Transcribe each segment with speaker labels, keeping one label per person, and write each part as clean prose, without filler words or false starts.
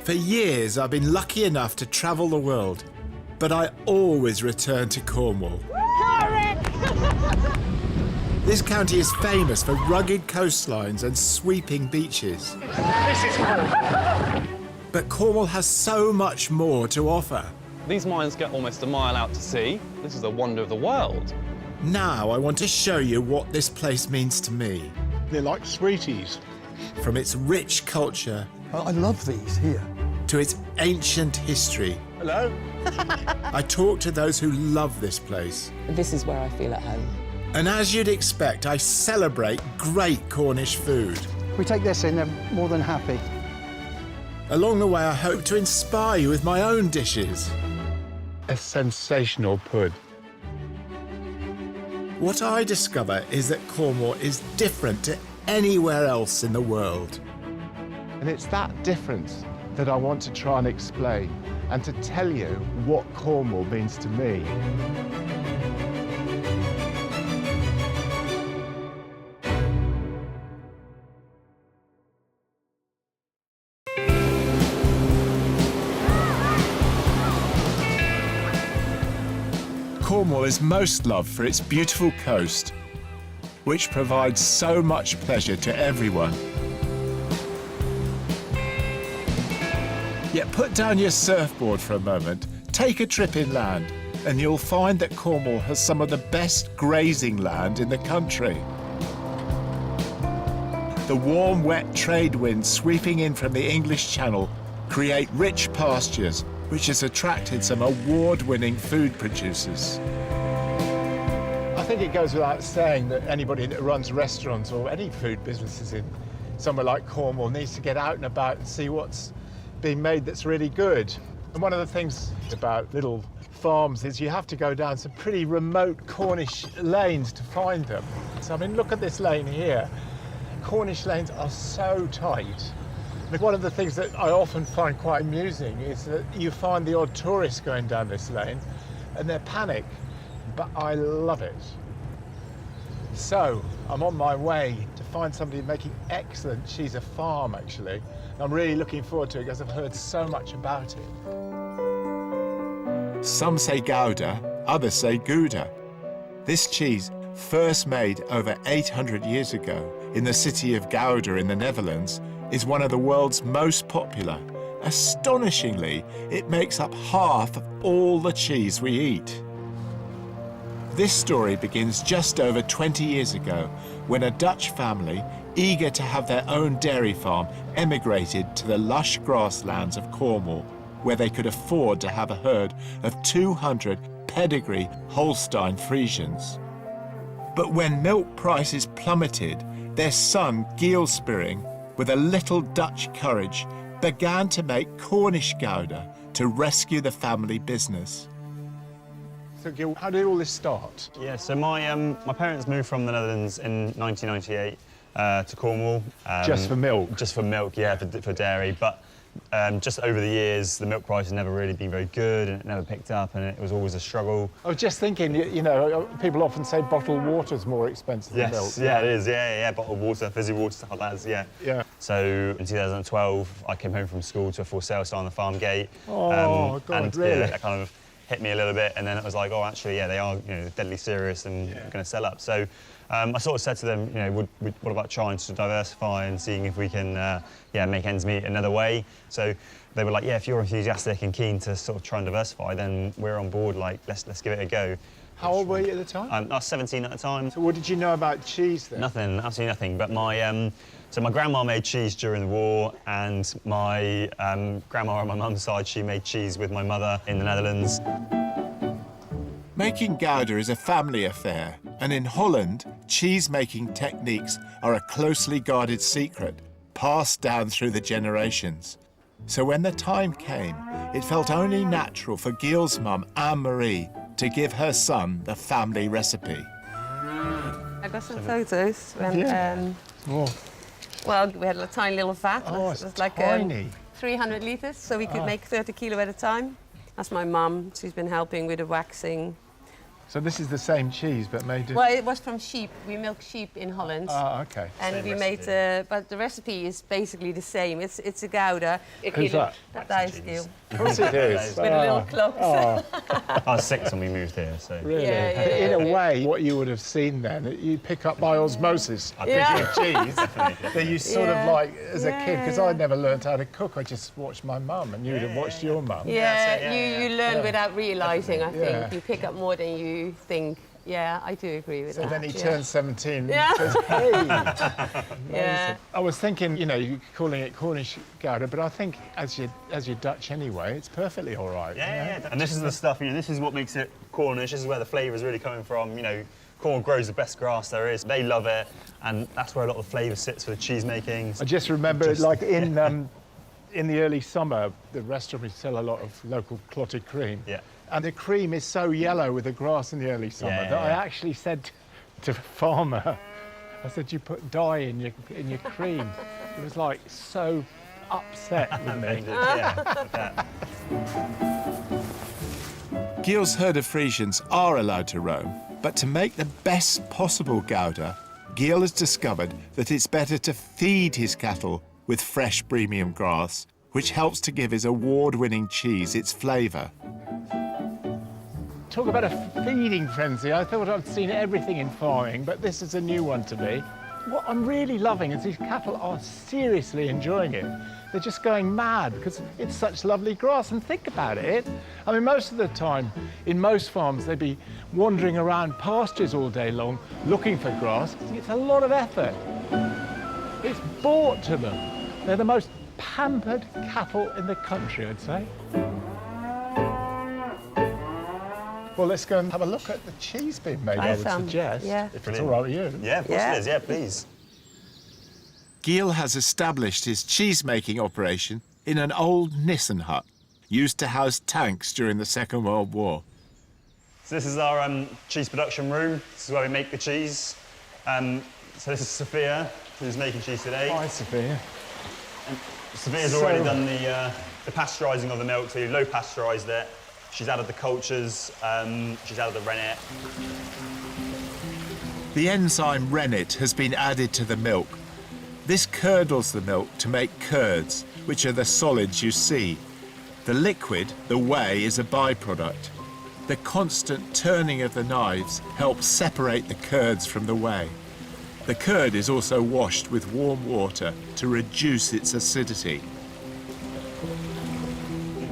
Speaker 1: For years, I've been lucky enough to travel the world, but I always return to Cornwall. This county is famous for rugged coastlines and sweeping beaches.
Speaker 2: This is cool.
Speaker 1: But Cornwall has so much more to offer.
Speaker 3: These mines get almost a mile out to sea. This is the wonder of the world.
Speaker 1: Now I want to show you what this place means to me.
Speaker 2: They're like sweeties.
Speaker 1: From its rich culture
Speaker 4: I love these here.
Speaker 1: to its ancient history.
Speaker 2: Hello?
Speaker 1: I talk to those who love this place.
Speaker 5: This is where I feel at home.
Speaker 1: And as you'd expect, I celebrate great Cornish food.
Speaker 4: We take this in, they're more than happy.
Speaker 1: Along the way, I hope to inspire you with my own dishes.
Speaker 2: A sensational pud.
Speaker 1: What I discover is that Cornwall is different to anywhere else in the world.
Speaker 2: And it's that difference that I want to try and explain and to tell you what Cornwall means to me.
Speaker 1: Cornwall is most loved for its beautiful coast, which provides so much pleasure to everyone. Yet put down your surfboard for a moment, take a trip inland, and you'll find that Cornwall has some of the best grazing land in the country. The warm, wet trade winds sweeping in from the English Channel create rich pastures, which has attracted some award-winning food producers.
Speaker 2: I think it goes without saying that anybody that runs restaurants or any food businesses in somewhere like Cornwall needs to get out and about and see what's being made that's really good. And one of the things about little farms is you have to go down some pretty remote Cornish lanes to find them. So I mean, look at this lane here. Cornish lanes are so tight. One of the things that I often find quite amusing is that you find the odd tourist going down this lane and they're panicked, but I love it. So I'm on my way to find somebody making excellent cheese, a farm actually. I'm really looking forward to it because I've heard so much about it.
Speaker 1: Some say Gouda, others say Gouda. This cheese, first made over 800 years ago in the city of Gouda in the Netherlands, is one of the world's most popular. Astonishingly, it makes up half of all the cheese we eat. This story begins just over 20 years ago when a Dutch family, eager to have their own dairy farm, emigrated to the lush grasslands of Cornwall, where they could afford to have a herd of 200 pedigree Holstein Friesians. But when milk prices plummeted, their son, Giel Spearing, with a little Dutch courage, began to make Cornish Gouda to rescue the family business.
Speaker 2: So Gil, how did all this start?
Speaker 6: Yeah, so my parents moved from the Netherlands in 1998 to Cornwall.
Speaker 2: Just for milk?
Speaker 6: Just for milk, yeah, for dairy. But just over the years, the milk price has never really been very good and it never picked up and it was always a struggle.
Speaker 2: I was just thinking, you know, people often say bottled water's more expensive than milk.
Speaker 6: Yes, yeah, it is, yeah, bottled water, fizzy water, stuff like that, yeah.
Speaker 2: Yeah.
Speaker 6: So in 2012, I came home from school to a for sale sign on the farm gate.
Speaker 2: Oh, God,
Speaker 6: and,
Speaker 2: really?
Speaker 6: Yeah, that kind of hit me a little bit, and then it was like, oh, actually, yeah, they are, you know, deadly serious and going to sell up. So I sort of said to them, you know, what about trying to diversify and seeing if we can, yeah, make ends meet another way? So they were like, yeah, if you're enthusiastic and keen to sort of try and diversify, then we're on board. Like, let's give it a go.
Speaker 2: How old were you at the time?
Speaker 6: I was 17 at the time.
Speaker 2: So what did you know about cheese then?
Speaker 6: Nothing, absolutely nothing. But my so my grandma made cheese during the war, and my grandma on my mum's side, she made cheese with my mother in the Netherlands.
Speaker 1: Making Gouda is a family affair, and in Holland, cheese-making techniques are a closely guarded secret, passed down through the generations. So when the time came, it felt only natural for Giel's mum, Anne-Marie, to give her son the family recipe.
Speaker 7: I got some photos when, well, we had a tiny little vat.
Speaker 2: Oh,
Speaker 7: it was
Speaker 2: it's
Speaker 7: like
Speaker 2: tiny.
Speaker 7: 300 litres, so we could make 30 kilo at a time. That's my mum. She's been helping with the waxing,
Speaker 2: So this is the same cheese, but made of...
Speaker 7: Well, it was from sheep. We milk sheep in Holland.
Speaker 2: Oh, OK.
Speaker 7: And
Speaker 6: Same
Speaker 7: we
Speaker 6: recipe.
Speaker 7: made, but the recipe is basically the same. It's a gouda.
Speaker 2: Who's that?
Speaker 7: That is Gil.
Speaker 2: Of course it is.
Speaker 7: With a little clock.
Speaker 6: I was 6 when we moved here, so...
Speaker 2: Really?
Speaker 7: Yeah, yeah,
Speaker 2: In
Speaker 7: yeah.
Speaker 2: a way, what you would have seen then, you pick up by osmosis. I
Speaker 7: Yeah.
Speaker 2: think cheese that you sort of
Speaker 7: Yeah.
Speaker 2: like as a kid, because
Speaker 7: Yeah.
Speaker 2: I'd never learned how to cook. I just watched my mum, and you'd have watched your mum.
Speaker 7: Yeah, you learn
Speaker 2: Yeah.
Speaker 7: without realising, I think.
Speaker 2: Yeah.
Speaker 7: You pick up more than you think. Yeah, I do agree with
Speaker 2: So
Speaker 7: that.
Speaker 2: then he
Speaker 7: yeah.
Speaker 2: turns 17
Speaker 7: Yeah.
Speaker 2: and says, hey.
Speaker 7: Yeah.
Speaker 2: I was thinking, you know, you're calling it Cornish Gouda, but I think as you're Dutch anyway, it's perfectly all right.
Speaker 6: Yeah. And this is the stuff, you know, this is what makes it Cornish. This is where the flavour is really coming from. You know, Cornwall grows the best grass there is. They love it, and that's where a lot of the flavour sits for the cheese making.
Speaker 2: I just remember, like in the early summer, the restaurant would sell a lot of local clotted cream.
Speaker 6: Yeah.
Speaker 2: And the cream is so yellow with the grass in the early summer
Speaker 6: Yeah,
Speaker 2: that I
Speaker 6: yeah.
Speaker 2: actually said to the farmer, I said, you put dye in your cream. He was like so upset with me.
Speaker 6: Yeah.
Speaker 1: Gil's herd of Frisians are allowed to roam, but to make the best possible Gouda, Gil has discovered that it's better to feed his cattle with fresh premium grass, which helps to give his award-winning cheese its flavour.
Speaker 2: Talk about a feeding frenzy. I thought I'd seen everything in farming, but this is a new one to me. What I'm really loving is these cattle are seriously enjoying it. They're just going mad because it's such lovely grass. And think about it. I mean, most of the time, in most farms, they'd be wandering around pastures all day long looking for grass. It's a lot of effort. It's brought to them. They're the most pampered cattle in the country, I'd say. Well, let's go and have a look at the cheese being made, I would suggest.
Speaker 7: Yeah.
Speaker 2: If it's all right with you.
Speaker 6: Yeah, of course
Speaker 7: Yeah.
Speaker 6: it is. Yeah, please.
Speaker 1: Gil has established his cheese-making operation in an old Nissen hut, used to house tanks during the Second World War.
Speaker 6: So this is our cheese production room. This is where we make the cheese. So this is Sophia, who's making cheese today.
Speaker 2: Hi, Sophia.
Speaker 6: Sophia's already done the pasteurising of the milk, so you low pasteurised it. She's added the cultures, she's added the rennet.
Speaker 1: The enzyme rennet has been added to the milk. This curdles the milk to make curds, which are the solids you see. The liquid, the whey, is a byproduct. The constant turning of the knives helps separate the curds from the whey. The curd is also washed with warm water to reduce its acidity.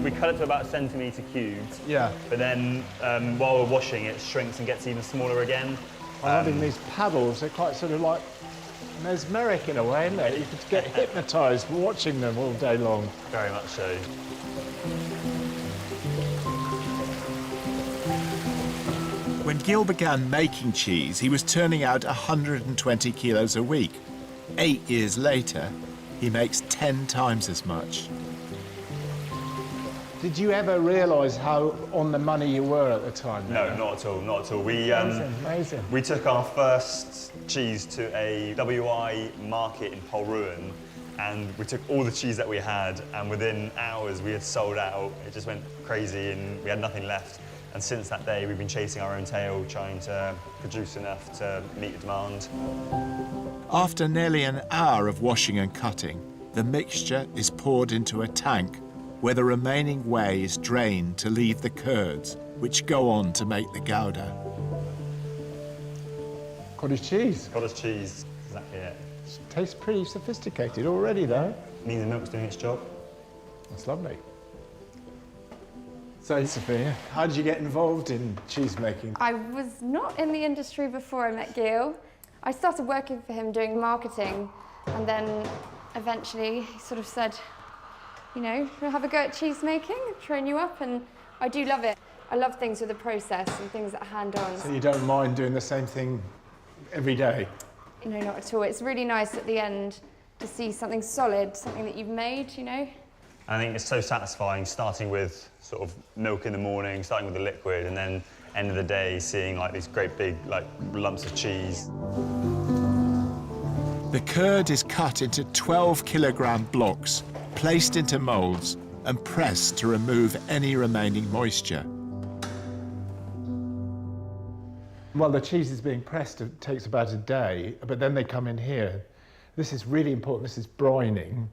Speaker 6: We cut it to about 1 centimetre cubed.
Speaker 2: Yeah.
Speaker 6: But then while we're washing, it shrinks and gets even smaller again.
Speaker 2: I'm loving these paddles. They're quite sort of like mesmeric in a way, aren't they? You could get hypnotised watching them all day long.
Speaker 6: Very much so.
Speaker 1: When Gil began making cheese, he was turning out 120 kilos a week. 8 years later, he makes 10 times as much.
Speaker 2: Did you ever realise how on the money you were at the time?
Speaker 6: No, not at all, not at all.
Speaker 2: Amazing.
Speaker 6: We took our first cheese to a WI market in Polruan, and we took all the cheese that we had, and within hours we had sold out. It just went crazy and we had nothing left. And since that day, we've been chasing our own tail, trying to produce enough to meet the demand.
Speaker 1: After nearly an hour of washing and cutting, the mixture is poured into a tank where the remaining whey is drained to leave the curds, which go on to make the Gouda.
Speaker 2: Cottage cheese.
Speaker 6: Cottage cheese, exactly it.
Speaker 2: Tastes pretty sophisticated already, though.
Speaker 6: Means the milk's doing its job.
Speaker 2: That's lovely. So, Sophia, how did you get involved in cheese making?
Speaker 5: I was not in the industry before I met Gil. I started working for him doing marketing, and then eventually he sort of said, you know, we'll have a go at cheese making, train you up, and I do love it. I love things with a process and things that are hand-on.
Speaker 2: So you don't mind doing the same thing every day?
Speaker 5: No, not at all. It's really nice at the end to see something solid, something that you've made, you know.
Speaker 6: I think it's so satisfying starting with sort of milk in the morning, starting with the liquid, and then end of the day seeing like these great big like lumps of cheese.
Speaker 1: The curd is cut into 12-kilogram blocks, placed into moulds and pressed to remove any remaining moisture.
Speaker 2: Well, the cheese is being pressed, it takes about a day, but then they come in here. This is really important, this is brining.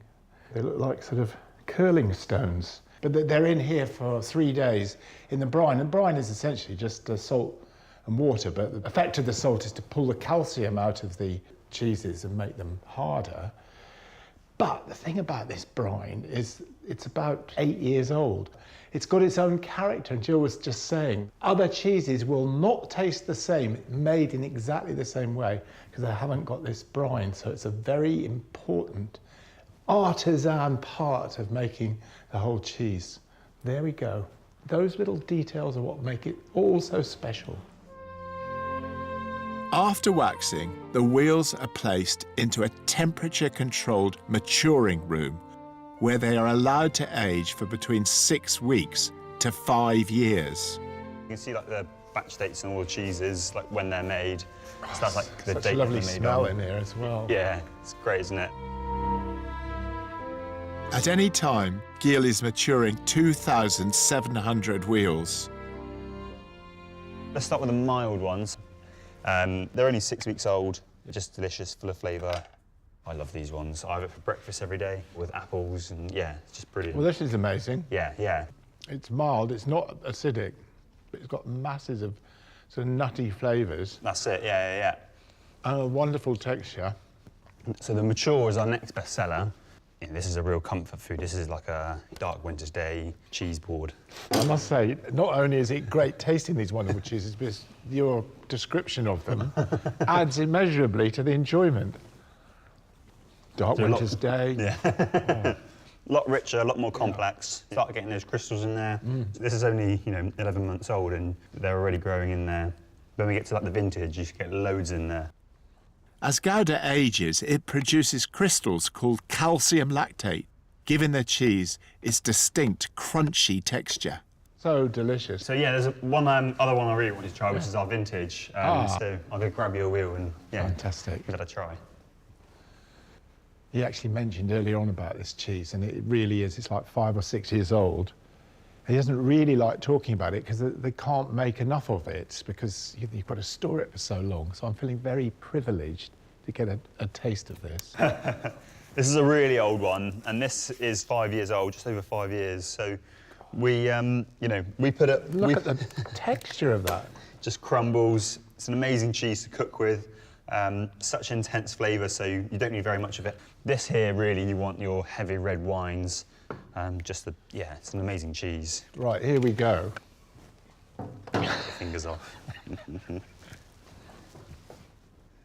Speaker 2: They look like sort of curling stones. But they're in here for 3 days in the brine, and brine is essentially just salt and water, but the effect of the salt is to pull the calcium out of the cheeses and make them harder. But the thing about this brine is it's about 8 years old. It's got its own character, and Jill was just saying, other cheeses will not taste the same, made in exactly the same way, because they haven't got this brine. So it's a very important artisan part of making the whole cheese. There we go. Those little details are what make it all so special.
Speaker 1: After waxing, the wheels are placed into a temperature-controlled maturing room where they are allowed to age for between 6 weeks to 5 years.
Speaker 6: You can see like the batch dates and all the cheeses, like when they're made. So that's like the
Speaker 2: Such
Speaker 6: date
Speaker 2: a lovely
Speaker 6: that they're made
Speaker 2: smell
Speaker 6: on.
Speaker 2: in here as well.
Speaker 6: Yeah, it's great, isn't it?
Speaker 1: At any time, Giel is maturing 2,700 wheels.
Speaker 6: Let's start with the mild ones. They're only 6 weeks old. They're just delicious, full of flavour. I love these ones. I have it for breakfast every day with apples, and yeah, it's just brilliant.
Speaker 2: Well, this is amazing.
Speaker 6: Yeah, yeah.
Speaker 2: It's mild, it's not acidic, but it's got masses of sort of nutty flavours
Speaker 6: That's it, yeah, yeah,
Speaker 2: and a wonderful texture.
Speaker 6: yeah. So the mature is our next bestseller. Yeah, this is a real comfort food. This is like a dark winter's day cheese board.
Speaker 2: I must say, not only is it great tasting these wonderful cheeses, but your description of them adds immeasurably to the enjoyment. Dark winter's day.
Speaker 6: Yeah. A lot richer, a lot more complex. Start getting those crystals in there. This is only, 11 months old, and they're already growing in there. When we get to like the vintage, you should get loads in there.
Speaker 1: As Gouda ages, it produces crystals called calcium lactate, giving the cheese its distinct crunchy texture.
Speaker 2: So delicious.
Speaker 6: So yeah, there's one other one I really wanted to try, which is our vintage. So I'll go grab you a wheel and yeah,
Speaker 2: Fantastic.
Speaker 6: give it a try.
Speaker 2: He actually mentioned earlier on about this cheese, and it really is. It's like 5 or 6 years old. He doesn't really like talking about it because they can't make enough of it because you've got to store it for so long. So I'm feeling very privileged to get a taste of this.
Speaker 6: This is a really old one, and this is 5 years old, just over 5 years. So we, we put it.
Speaker 2: Look at the texture of that.
Speaker 6: Just crumbles. It's an amazing cheese to cook with. Such intense flavour, so you don't need very much of it. This here, really, you want your heavy red wines. It's an amazing cheese.
Speaker 2: Right, here we go.
Speaker 6: Fingers off.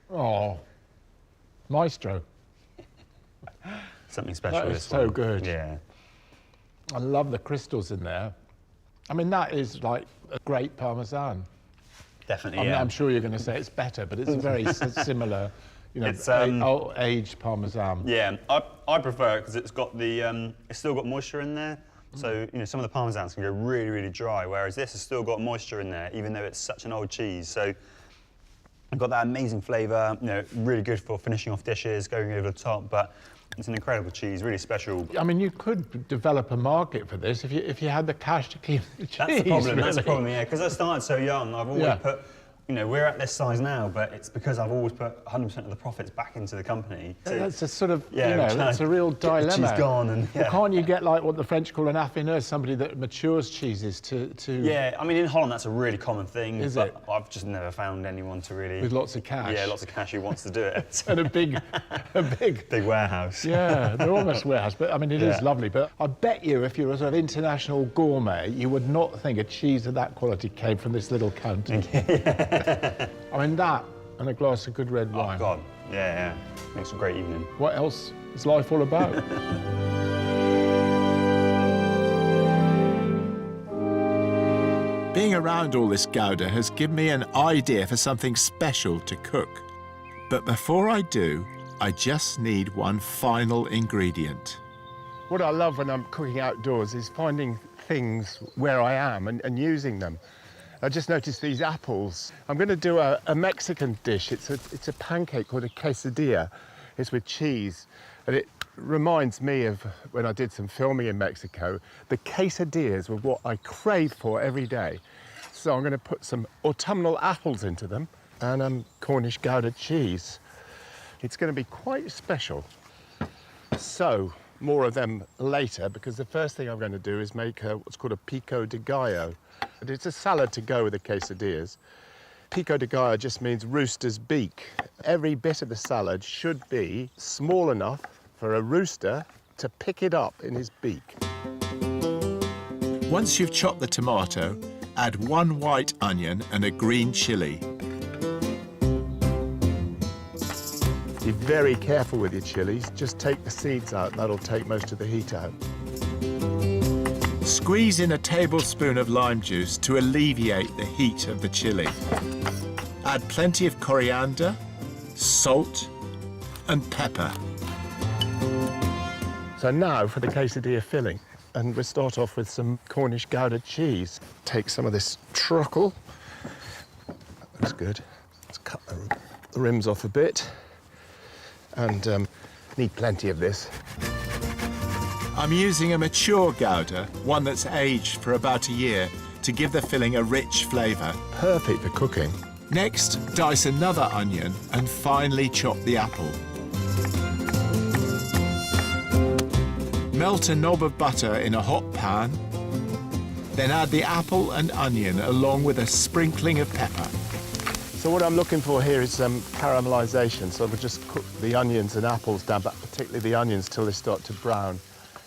Speaker 2: Oh, maestro.
Speaker 6: Something special
Speaker 2: That
Speaker 6: with
Speaker 2: is
Speaker 6: this
Speaker 2: so
Speaker 6: one.
Speaker 2: good.
Speaker 6: Yeah.
Speaker 2: I love the crystals in there. I mean, that is like a great Parmesan.
Speaker 6: Definitely,
Speaker 2: I mean,
Speaker 6: yeah.
Speaker 2: I'm sure you're going to say it's better, but it's a very similar,
Speaker 6: It's,
Speaker 2: aged Parmesan.
Speaker 6: Yeah, I prefer it because it's got the, it's still got moisture in there. So, some of the Parmesans can go really, really dry, whereas this has still got moisture in there, even though it's such an old cheese. So, I've got that amazing flavour, really good for finishing off dishes, going over the top, but it's an incredible cheese, really special.
Speaker 2: I mean, you could develop a market for this if you had the cash to keep the cheese.
Speaker 6: That's the problem,
Speaker 2: really.
Speaker 6: that's the problem, yeah, because I started so young, I've always put, we're at this size now, but it's because I've always put 100% of the profits back into the company.
Speaker 2: That's a sort of,
Speaker 6: Yeah,
Speaker 2: that's a real dilemma.
Speaker 6: She's gone and,
Speaker 2: Well, can't you get like what the French call an affineur, somebody that matures cheeses to...
Speaker 6: Yeah, I mean, in Holland, that's a really common thing.
Speaker 2: Is
Speaker 6: but
Speaker 2: it?
Speaker 6: I've just never found anyone to really...
Speaker 2: With lots of cash.
Speaker 6: Yeah, lots of cash who wants to do it.
Speaker 2: And a big...
Speaker 6: Big warehouse.
Speaker 2: Yeah, they're almost warehouse, but I mean, it is
Speaker 6: Yeah.
Speaker 2: lovely. But I bet you, if you're a sort of international gourmet, you would not think a cheese of that quality came from this little county. I mean, that and a glass of good red wine.
Speaker 6: Oh, God. Yeah. Makes a great evening.
Speaker 2: What else is life all about?
Speaker 1: Being around all this Gouda has given me an idea for something special to cook. But before I do, I just need one final ingredient.
Speaker 2: What I love when I'm cooking outdoors is finding things where I am and using them. I just noticed these apples. I'm going to do a Mexican dish. It's a pancake called a quesadilla. It's with cheese. And it reminds me of when I did some filming in Mexico. The quesadillas were what I craved for every day. So I'm going to put some autumnal apples into them and Cornish Gouda cheese. It's going to be quite special. So, more of them later, because the first thing I'm going to do is make what's called a pico de gallo. It's a salad to go with the quesadillas. Pico de gallo just means rooster's beak. Every bit of the salad should be small enough for a rooster to pick it up in his beak.
Speaker 1: Once you've chopped the tomato, add 1 white onion and a green chilli.
Speaker 2: Be very careful with your chilies. Just take the seeds out. That'll take most of the heat out.
Speaker 1: Squeeze in a tablespoon of lime juice to alleviate the heat of the chili. Add plenty of coriander, salt, and pepper.
Speaker 2: So now for the quesadilla filling. And we'll start off with some Cornish Gouda cheese. Take some of this truffle. That looks good. Let's cut the rims off a bit. And need plenty of this.
Speaker 1: I'm using a mature Gouda, one that's aged for about a year, to give the filling a rich flavour.
Speaker 2: Perfect for cooking.
Speaker 1: Next, dice another onion and finely chop the apple. Melt a knob of butter in a hot pan, then add the apple and onion along with a sprinkling of pepper.
Speaker 2: So what I'm looking for here is caramelisation. So we'll just cook the onions and apples down, but particularly the onions till they start to brown.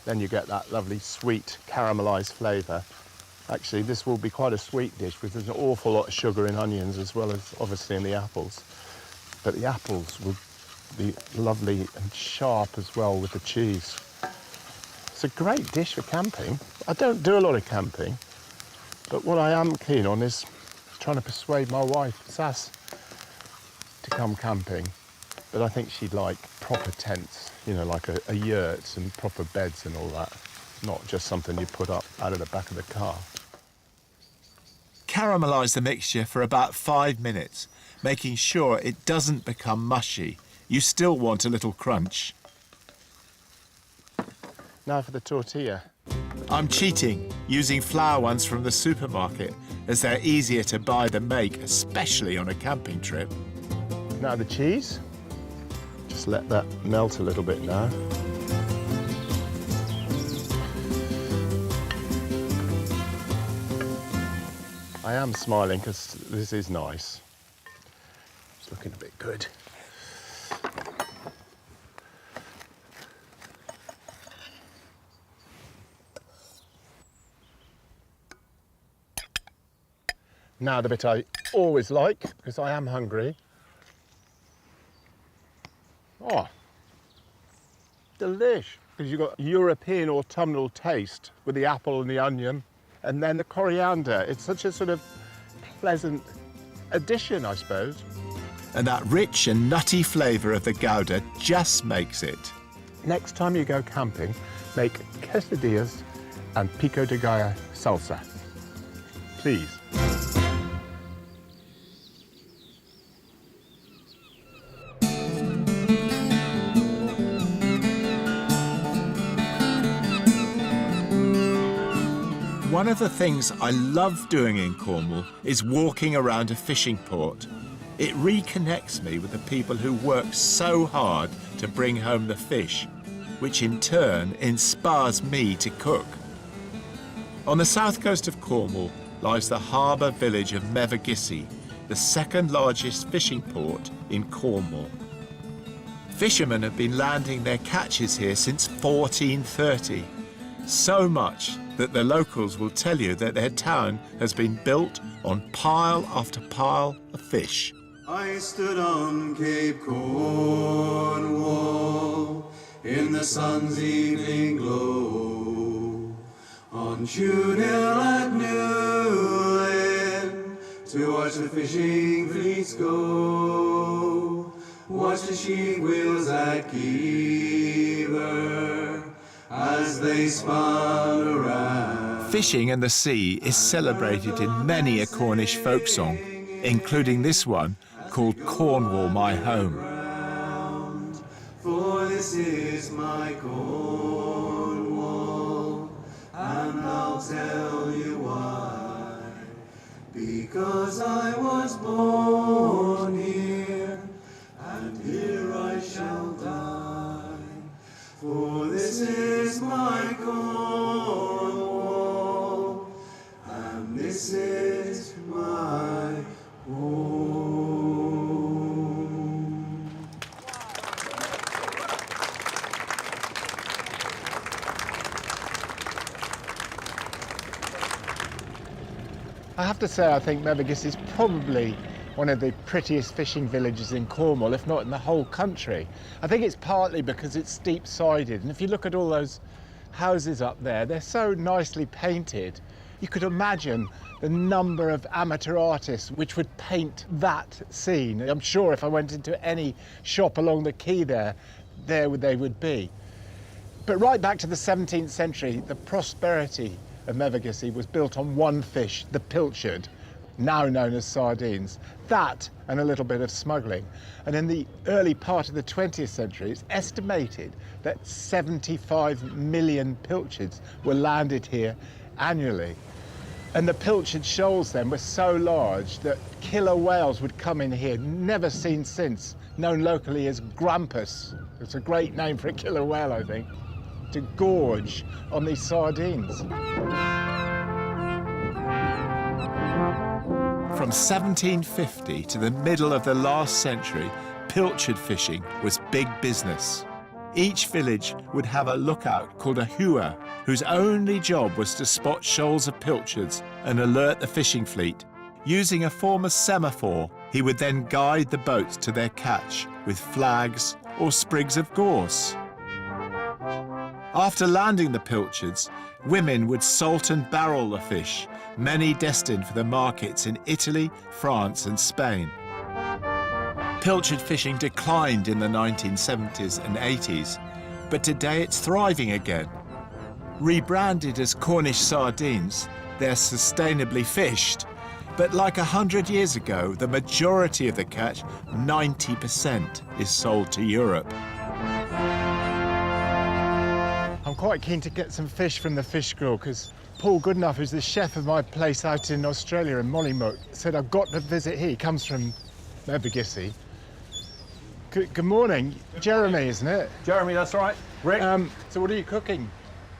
Speaker 2: Then you get that lovely sweet caramelised flavour. Actually, this will be quite a sweet dish because there's an awful lot of sugar in onions as well as obviously in the apples. But the apples will be lovely and sharp as well with the cheese. It's a great dish for camping. I don't do a lot of camping, but what I am keen on is trying to persuade my wife, Sass, to come camping. But I think she'd like proper tents, you know, like a yurt and proper beds and all that, not just something you put up out of the back of the car.
Speaker 1: Caramelise the mixture for about 5 minutes, making sure it doesn't become mushy. You still want a little crunch.
Speaker 2: Now for the tortilla.
Speaker 1: I'm cheating, using flour ones from the supermarket, as they're easier to buy than make, especially on a camping trip.
Speaker 2: Now the cheese. Just let that melt a little bit now. I am smiling because this is nice. It's looking a bit good. Now the bit I always like, because I am hungry. Oh, delish. Because you've got European autumnal taste with the apple and the onion, and then the coriander. It's such a sort of pleasant addition, I suppose.
Speaker 1: And that rich and nutty flavour of the Gouda just makes it.
Speaker 2: Next time you go camping, make quesadillas and pico de gallo salsa. Please.
Speaker 1: One of the things I love doing in Cornwall is walking around a fishing port. It reconnects me with the people who work so hard to bring home the fish, which in turn inspires me to cook. On the south coast of Cornwall lies the harbour village of Mevergissi, the second largest fishing port in Cornwall. Fishermen have been landing their catches here since 1430, so much that the locals will tell you that their town has been built on pile after pile of fish.
Speaker 8: I stood on Cape Cornwall in the sun's evening glow, on Tune Hill at Newlyn, to watch the fishing fleets go, watch the sheep wheels at Keever as they spun around.
Speaker 1: Fishing and the sea is celebrated in many a Cornish folk song, including this one called Cornwall My Home.
Speaker 8: For this is my Cornwall, and I'll tell you why. because I was born here, and here I shall die. For this is my Cornwall, and this is my home.
Speaker 2: I have to say, I think Mevagissey is probably one of the prettiest fishing villages in Cornwall, if not in the whole country. I think it's partly because it's steep-sided, and if you look at all those houses up there, they're so nicely painted. You could imagine the number of amateur artists which would paint that scene. I'm sure if I went into any shop along the quay there they would be. But right back to the 17th century, the prosperity of Mevagissey was built on one fish, the pilchard, now known as sardines. That and a little bit of smuggling. And in the early part of the 20th century, it's estimated that 75 million pilchards were landed here annually. And the pilchard shoals then were so large that killer whales would come in here, never seen since, known locally as grampus. It's a great name for a killer whale, I think, to gorge on these sardines.
Speaker 1: From 1750 to the middle of the last century, pilchard fishing was big business. Each village would have a lookout called a hua, whose only job was to spot shoals of pilchards and alert the fishing fleet. Using a form of semaphore, he would then guide the boats to their catch with flags or sprigs of gorse. After landing the pilchards, women would salt and barrel the fish, many destined for the markets in Italy, France and Spain. Pilchard fishing declined in the 1970s and 80s, but today it's thriving again. Rebranded as Cornish sardines, they're sustainably fished, but like 100 years ago, the majority of the catch, 90%, is sold to Europe.
Speaker 2: I'm quite keen to get some fish from the fish grill because Paul Goodenough, who's the chef of my place out in Australia in Mollymook, said I've got to visit here. He comes from Mevagissey. Good morning. Jeremy, isn't it?
Speaker 9: Jeremy, that's right. Rick.
Speaker 2: So what are you cooking?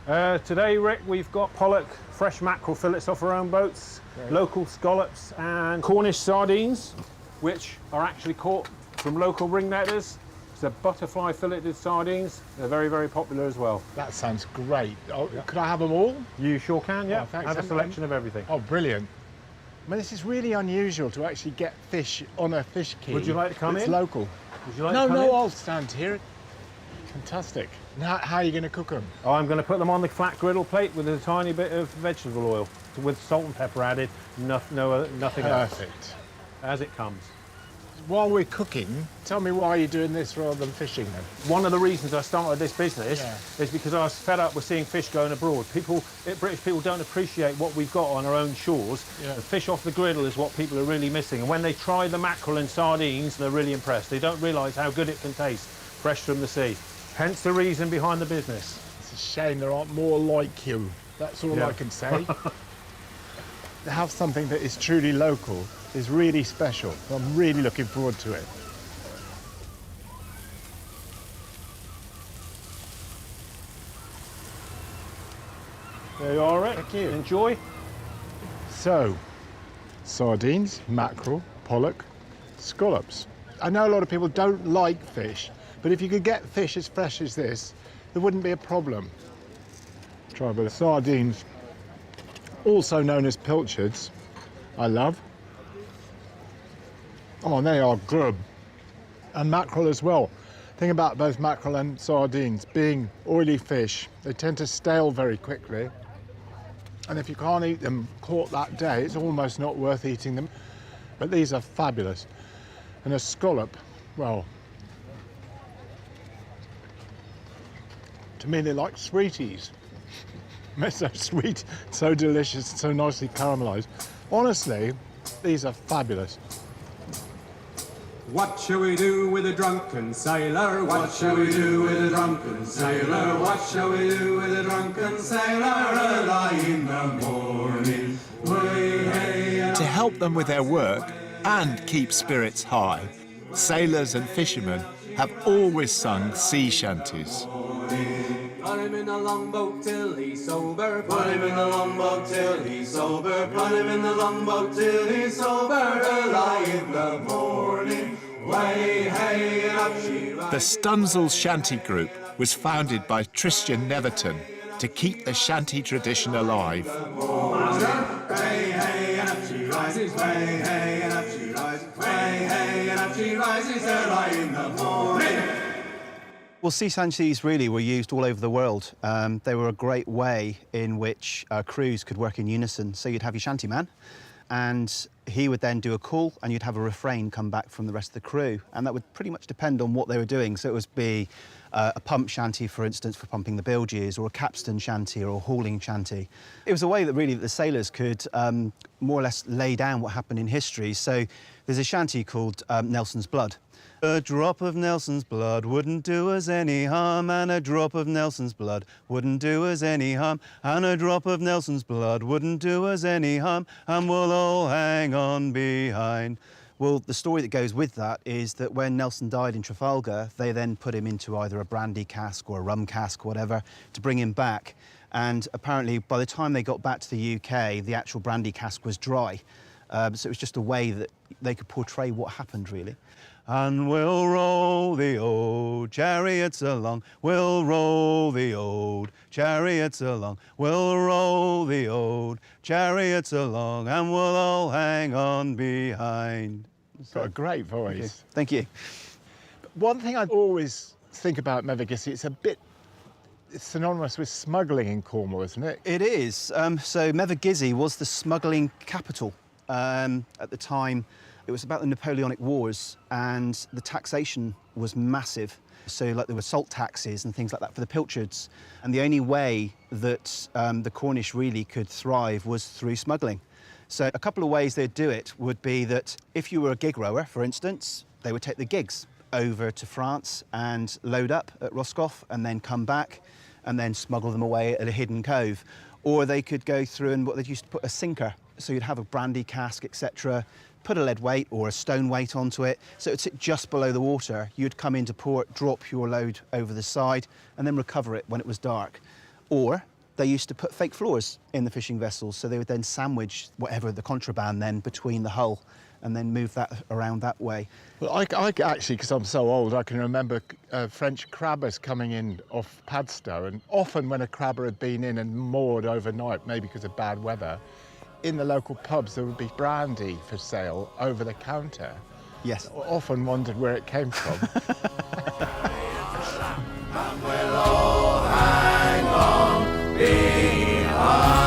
Speaker 9: Today, Rick, we've got pollock, fresh mackerel fillets off our own boats, local scallops and Cornish sardines, which are actually caught from local ringnetters. They're butterfly filleted sardines. They're very, very popular as well.
Speaker 2: That sounds great. Oh, yeah. Could I have them all?
Speaker 9: You sure can, yeah.
Speaker 2: Oh, thanks.
Speaker 9: Have a selection of everything.
Speaker 2: Oh, brilliant. I mean, this is really unusual to actually get fish on a fish quay.
Speaker 9: Would you like to come in?
Speaker 2: It's local.
Speaker 9: Would you like to come in?
Speaker 2: No, I'll stand here. Fantastic. Now, how are you going to cook them?
Speaker 9: Oh, I'm going to put them on the flat griddle plate with a tiny bit of vegetable oil, with salt and pepper added, nothing else.
Speaker 2: Perfect.
Speaker 9: As it comes.
Speaker 2: While we're cooking, tell me why you're doing this rather than fishing then.
Speaker 9: One of the reasons I started this business is because I was fed up with seeing fish going abroad. British people don't appreciate what we've got on our own shores. Yeah. The fish off the griddle is what people are really missing. And when they try the mackerel and sardines, they're really impressed. They don't realise how good it can taste, fresh from the sea. Hence the reason behind the business.
Speaker 2: It's a shame there aren't more like you. That's all I can say. To have something that is truly local is really special. I'm really looking forward to it.
Speaker 9: There you are, Rick.
Speaker 2: Thank you.
Speaker 9: Enjoy.
Speaker 2: So, sardines, mackerel, pollock, scallops. I know a lot of people don't like fish, but if you could get fish as fresh as this, there wouldn't be a problem. Try a bit of sardines, also known as pilchards, I love. Oh, they are good. And mackerel as well. Thing about both mackerel and sardines, being oily fish, they tend to stale very quickly. And if you can't eat them caught that day, it's almost not worth eating them. But these are fabulous. And a scallop, well, to me they're like sweeties. They're so sweet, so delicious, so nicely caramelised. Honestly, these are fabulous.
Speaker 8: What shall we do with a drunken sailor? What shall we do with a drunken sailor? What shall we do with a drunken sailor early in the morning? Way, hey,
Speaker 1: To help help them with their work and keep spirits high, sailors and fishermen have always sung sea shanties.
Speaker 8: Put him in a longboat till he's sober. Put him in a longboat till he's sober. Put him in the longboat till he's sober. Early in the morning, way, hey, and up she rises.
Speaker 1: The Stunzel Shanty Group was founded by Tristan Neverton to keep the shanty tradition alive.
Speaker 8: Way, hey, and up she rises. Way, hey, and up she rises. Way, hey, and up she rises. Early in the morning.
Speaker 4: Well, sea shanties really were used all over the world. They were a great way in which crews could work in unison. So you'd have your shantyman, and he would then do a call, and you'd have a refrain come back from the rest of the crew. And that would pretty much depend on what they were doing. So it would be a pump shanty, for instance, for pumping the bilges, or a capstan shanty, or a hauling shanty. It was a way that really the sailors could more or less lay down what happened in history. So there's a shanty called Nelson's Blood. A drop of Nelson's blood wouldn't do us any harm, and a drop of Nelson's blood wouldn't do us any harm, and a drop of Nelson's blood wouldn't do us any harm, and we'll all hang on behind. Well, the story that goes with that is that when Nelson died in Trafalgar, they then put him into either a brandy cask or a rum cask, whatever, to bring him back. And apparently, by the time they got back to the UK, the actual brandy cask was dry. So it was just a way that they could portray what happened, really. And we'll roll the old chariots along, we'll roll the old chariots along, we'll roll the old chariots along, and we'll all hang on behind.
Speaker 2: Got a great voice.
Speaker 4: Thank you.
Speaker 2: One thing I always think about Mevagissey, it's synonymous with smuggling in Cornwall, isn't it?
Speaker 4: It is. So Mevagissey was the smuggling capital at the time. It was about the Napoleonic Wars, and the taxation was massive. So like there were salt taxes and things like that for the pilchards. And the only way that the Cornish really could thrive was through smuggling. So a couple of ways they'd do it would be that if you were a gig rower, for instance, they would take the gigs over to France and load up at Roscoff and then come back and then smuggle them away at a hidden cove. Or they could go through and what they used to put a sinker. So you'd have a brandy cask, etc., put a lead weight or a stone weight onto it, so it'd sit just below the water. You'd come into port, drop your load over the side, and then recover it when it was dark. Or they used to put fake floors in the fishing vessels, so they would then sandwich whatever the contraband then between the hull and then move that around that way.
Speaker 2: Well, I actually, because I'm so old, I can remember French crabbers coming in off Padstow, and often when a crabber had been in and moored overnight, maybe because of bad weather, in the local pubs there would be brandy for sale over the counter.
Speaker 4: Yes.
Speaker 2: I often wondered where it came from.
Speaker 8: And we'll all hang on behind.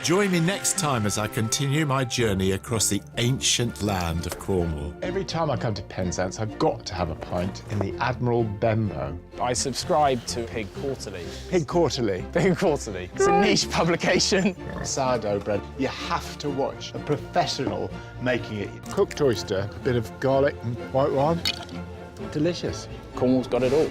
Speaker 1: Join me next time as I continue my journey across the ancient land of Cornwall.
Speaker 2: Every time I come to Penzance, I've got to have a pint in the Admiral Benbow.
Speaker 10: I subscribe to Pig Quarterly.
Speaker 2: Pig Quarterly.
Speaker 10: Pig Quarterly. It's a niche publication.
Speaker 2: Sourdough bread. You have to watch a professional making it. Cooked oyster, a bit of garlic and white wine. Delicious.
Speaker 10: Cornwall's got it all.